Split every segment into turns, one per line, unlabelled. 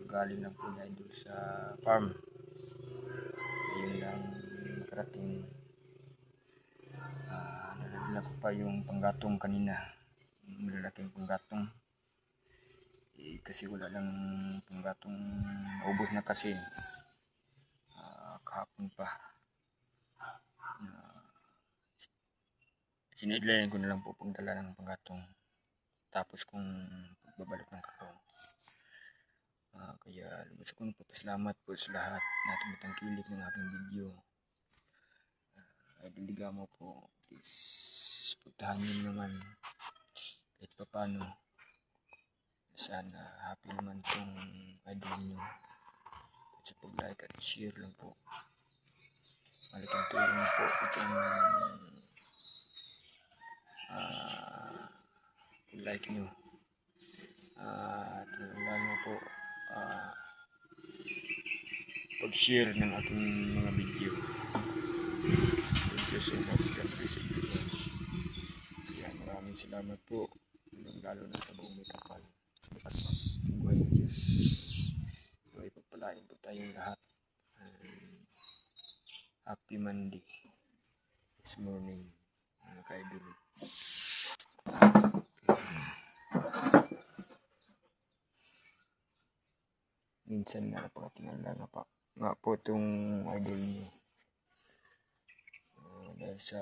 galing lang po niya idol sa farm. Ayun lang nakarating. Nalalagyan ko pa yung panggatong kanina, malalaking panggatong. Kasi wala lang panggatong, naubos na kasi kahapon pa. Sinidlayan ko na lang po pagdala ng panggatong tapos kung pagbabalik ng kakao. Kaya lubos ko nagpapasalamat po sa lahat na tumatangkilik ng aking video. Idol Ligamo po, please puntahan nyo naman kahit pa paano. Sana happy naman itong idol nyo at sa pag-like at share lang po. Malaking tulong po itong like nyo at lalo po pag-share ng aking mga video. Thank you so much. God bless everyone. Kaya maraming salamat po, lalo na sa buong may kapal. At tungguhan ng Diyos, may pagpalain po tayong lahat. Happy Monday this morning mga ka-idol. Minsan na napakatingala nga po itong idol niyo. Dahil sa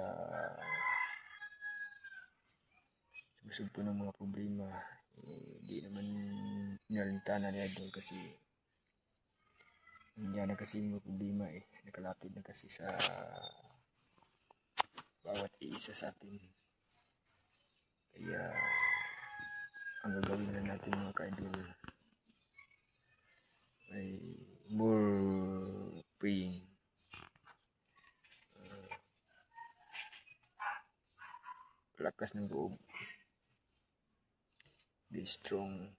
susog po ng mga problema, hindi naman pinalintana ni idol kasi hindi na kasi yung problema nakalatid na kasi sa bawat isa sa atin. Kaya ang gagawin na natin mga ka-idol ay more praying. Lakas ng loob, be strong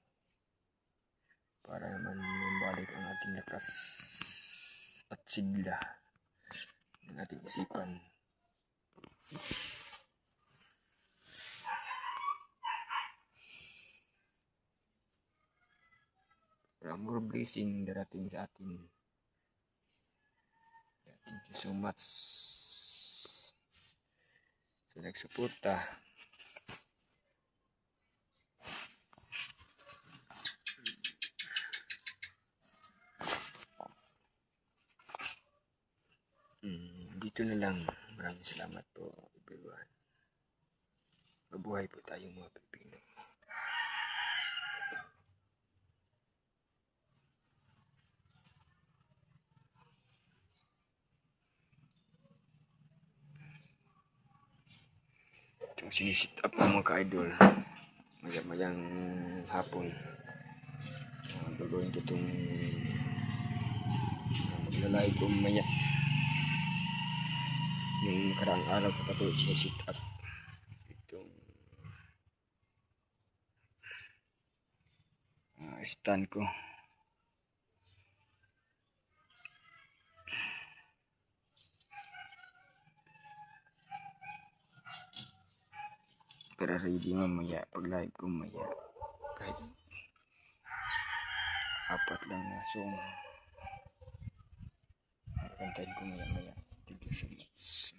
para naman mabalik ang ating lakas at sigla ng ating isipan. Para more blessing darating sa atin. Thank you so much sa nagsuporta. Dito na lang. Maraming salamat po everyone. Mabuhay po tayong mga Pilipino. Ito sinisit up po mga ka-idol. Mayang hapon. Gagawin ko itong maglalay ko maya. Yung karaang araw ko pa ito sinisit up. Itong stand ko. Para ready mamaya pag live ko maya. Kahit apat lang na song. Kantahin ko maya. Thank you so much.